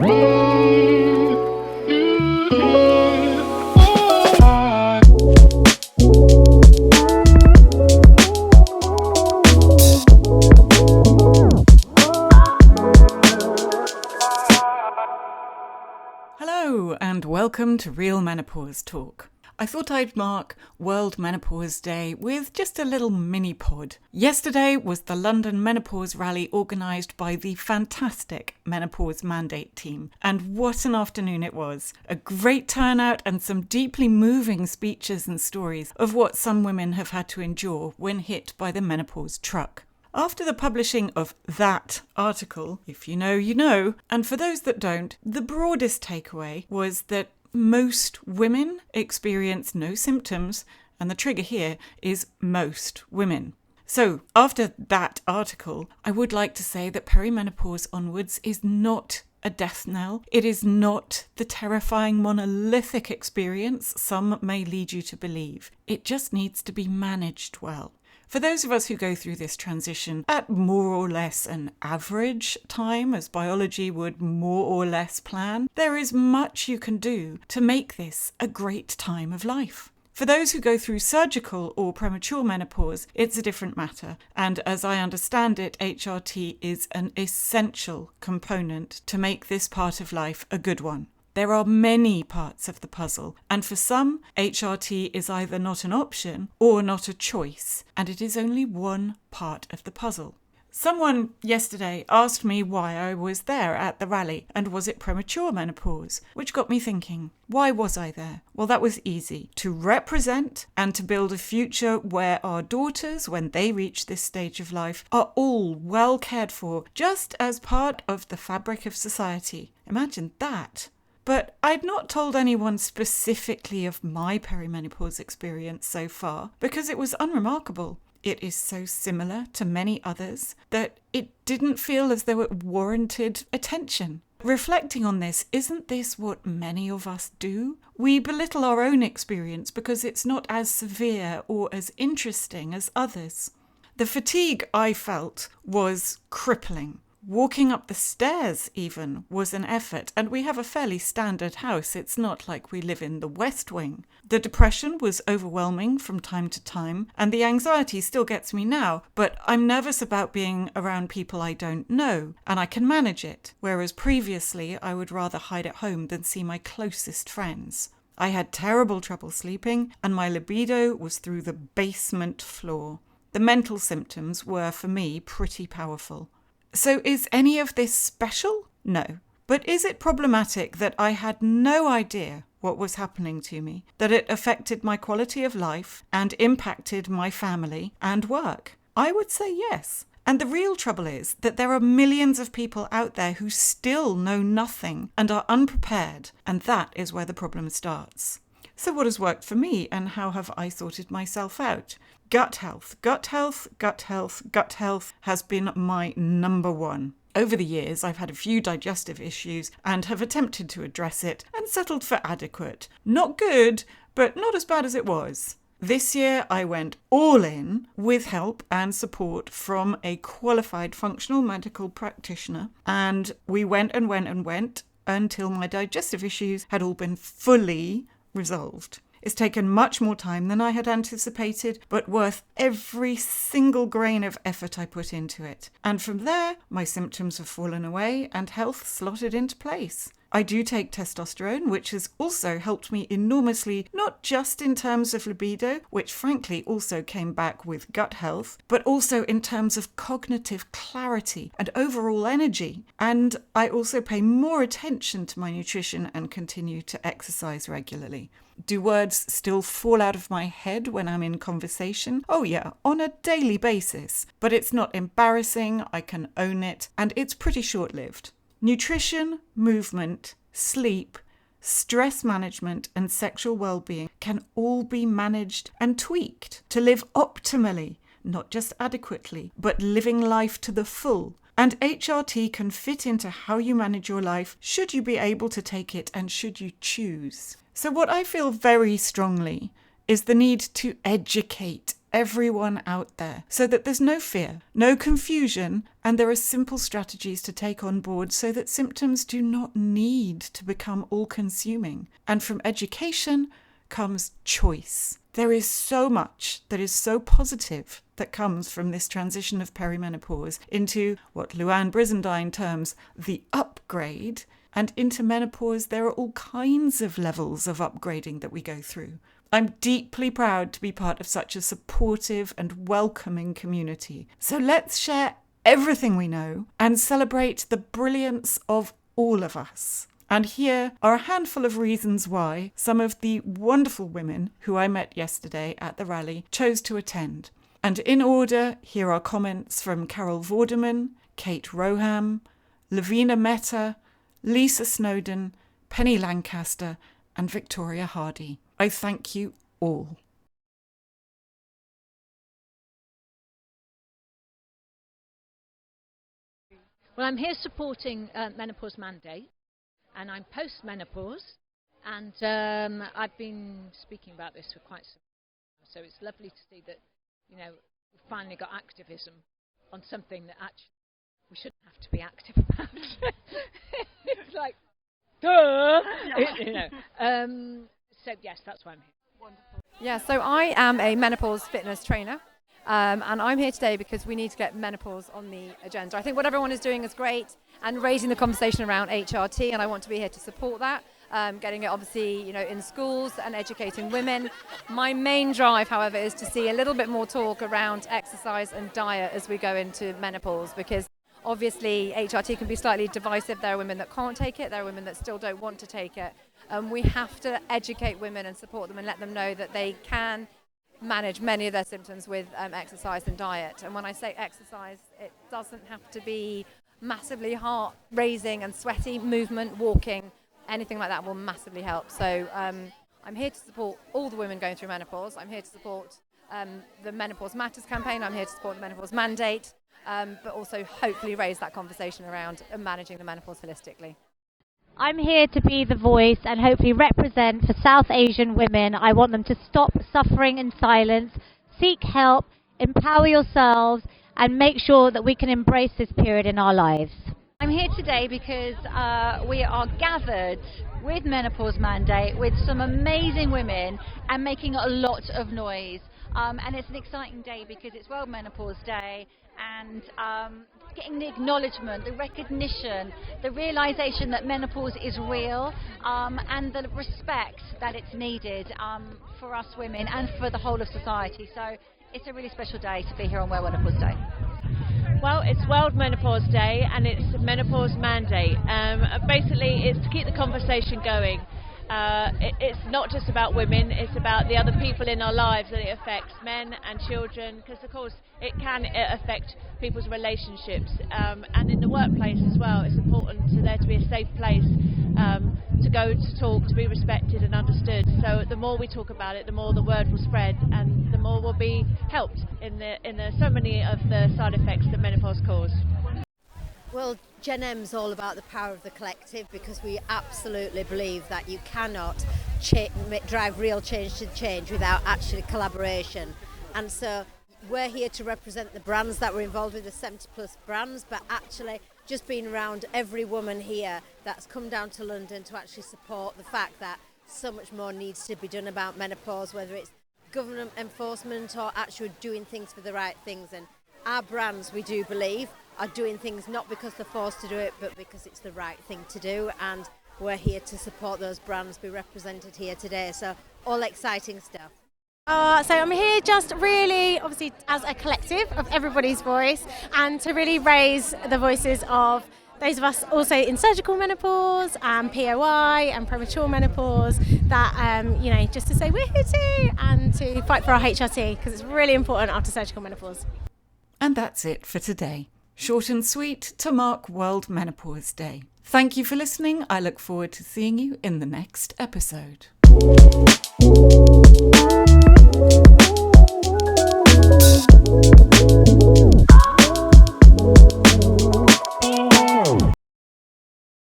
Hello and welcome to Real Menopause Talk. I thought I'd mark World Menopause Day with just a little mini-pod. Yesterday was the London Menopause Rally organised by the fantastic Menopause Mandate team. And what an afternoon it was. A great turnout and some deeply moving speeches and stories of what some women have had to endure when hit by the menopause truck. After the publishing of that article, if you know, you know, and for those that don't, the broadest takeaway was that most women experience no symptoms, and the trigger here is most women. So, after that article, I would like to say that perimenopause onwards is not a death knell. It is not the terrifying monolithic experience some may lead you to believe. It just needs to be managed well. For those of us who go through this transition at more or less an average time, as biology would more or less plan, there is much you can do to make this a great time of life. For those who go through surgical or premature menopause, it's a different matter. And as I understand it, HRT is an essential component to make this part of life a good one. There are many parts of the puzzle, and for some, HRT is either not an option or not a choice, and it is only one part of the puzzle. Someone yesterday asked me why I was there at the rally, and was it premature menopause, which got me thinking, why was I there? Well, that was easy. To represent and to build a future where our daughters, when they reach this stage of life, are all well cared for, just as part of the fabric of society. Imagine that. But I'd not told anyone specifically of my perimenopause experience so far because it was unremarkable. It is so similar to many others that it didn't feel as though it warranted attention. Reflecting on this, isn't this what many of us do? We belittle our own experience because it's not as severe or as interesting as others. The fatigue I felt was crippling. Walking up the stairs even was an effort, and we have a fairly standard house. It's not like we live in the West Wing. The depression was overwhelming from time to time, and the anxiety still gets me now, but I'm nervous about being around people I don't know, and I can manage it, whereas previously I would rather hide at home than see my closest friends. I had terrible trouble sleeping, and my libido was through the basement floor. The mental symptoms were, for me, pretty powerful. So is any of this special? No. But is it problematic that I had no idea what was happening to me, that it affected my quality of life and impacted my family and work? I would say yes. And the real trouble is that there are millions of people out there who still know nothing and are unprepared, and that is where the problem starts. So what has worked for me, and how have I sorted myself out? Gut health. Gut health, gut health, gut health has been my number one. Over the years, I've had a few digestive issues and have attempted to address it and settled for adequate. Not good, but not as bad as it was. This year, I went all in with help and support from a qualified functional medical practitioner, and we went until my digestive issues had all been fully resolved. It's taken much more time than I had anticipated, but worth every single grain of effort I put into it. And from there, my symptoms have fallen away and health slotted into place. I do take testosterone, which has also helped me enormously, not just in terms of libido, which frankly also came back with gut health, but also in terms of cognitive clarity and overall energy. And I also pay more attention to my nutrition and continue to exercise regularly. Do words still fall out of my head when I'm in conversation? Oh yeah, on a daily basis. But it's not embarrassing, I can own it, and it's pretty short-lived. Nutrition, movement, sleep, stress management, and sexual well-being can all be managed and tweaked to live optimally, not just adequately, but living life to the full. And HRT can fit into how you manage your life, should you be able to take it and should you choose. So what I feel very strongly is the need to educate everyone out there so that there's no fear, no confusion, and there are simple strategies to take on board so that symptoms do not need to become all-consuming. And from education comes choice. There is so much that is so positive that comes from this transition of perimenopause into what Luann Brizendine terms the upgrade. And into menopause, there are all kinds of levels of upgrading that we go through. I'm deeply proud to be part of such a supportive and welcoming community. So let's share everything we know and celebrate the brilliance of all of us. And here are a handful of reasons why some of the wonderful women who I met yesterday at the rally chose to attend. And in order, here are comments from Carol Vorderman, Kate Rowe-Ham, Lavina Mehta, Lisa Snowdon, Penny Lancaster, and Victoria Hardy. I thank you all. Well, I'm here supporting Menopause Mandate, and I'm post-menopause, and I've been speaking about this for quite some time, so it's lovely to see that, we finally got activism on something that actually we shouldn't have to be active about. It's like, duh! So yes, that's why I'm here. Wonderful. Yeah, so I am a menopause fitness trainer, and I'm here today because we need to get menopause on the agenda. I think what everyone is doing is great and raising the conversation around HRT, and I want to be here to support that, getting it obviously in schools and educating women. My main drive, however, is to see a little bit more talk around exercise and diet as we go into menopause, because obviously HRT can be slightly divisive. There are women that can't take it, there are women that still don't want to take it. We have to educate women and support them and let them know that they can manage many of their symptoms with exercise and diet. And when I say exercise, it doesn't have to be massively heart raising and sweaty. Movement, walking, anything like that will massively help. So I'm here to support all the women going through menopause. I'm here to support the Menopause Matters campaign. I'm here to support the Menopause Mandate, but also hopefully raise that conversation around managing the menopause holistically. I'm here to be the voice and hopefully represent for South Asian women. I want them to stop suffering in silence, seek help, empower yourselves, and make sure that we can embrace this period in our lives. I'm here today because we are gathered with Menopause Mandate with some amazing women and making a lot of noise. And it's an exciting day because it's World Menopause Day, and getting the acknowledgement, the recognition, the realisation that menopause is real, and the respect that it's needed for us women and for the whole of society. So it's a really special day to be here on World Menopause Day. Well, it's World Menopause Day and it's Menopause Mandate. Basically, it's to keep the conversation going. It's not just about women, it's about the other people in our lives that it affects, men and children, because of course it can affect people's relationships, and in the workplace as well. It's important for there to be a safe place to go to talk, to be respected and understood. So the more we talk about it, the more the word will spread and the more we'll be helped in so many of the side effects that menopause cause. Well, Gen M's all about the power of the collective, because we absolutely believe that you cannot drive real change to change without actually collaboration. And so we're here to represent the brands that we're involved with, the 70 plus brands, but actually just being around every woman here that's come down to London to actually support the fact that so much more needs to be done about menopause, whether it's government enforcement or actually doing things for the right things. And our brands, we do believe, are doing things not because they're forced to do it, but because it's the right thing to do, and we're here to support those brands be represented here today. So all exciting stuff. So I'm here just really, obviously, as a collective of everybody's voice, and to really raise the voices of those of us also in surgical menopause and POI and premature menopause, that, just to say we're here too, and to fight for our HRT, because it's really important after surgical menopause. And that's it for today. Short and sweet to mark World Menopause Day. Thank you for listening. I look forward to seeing you in the next episode.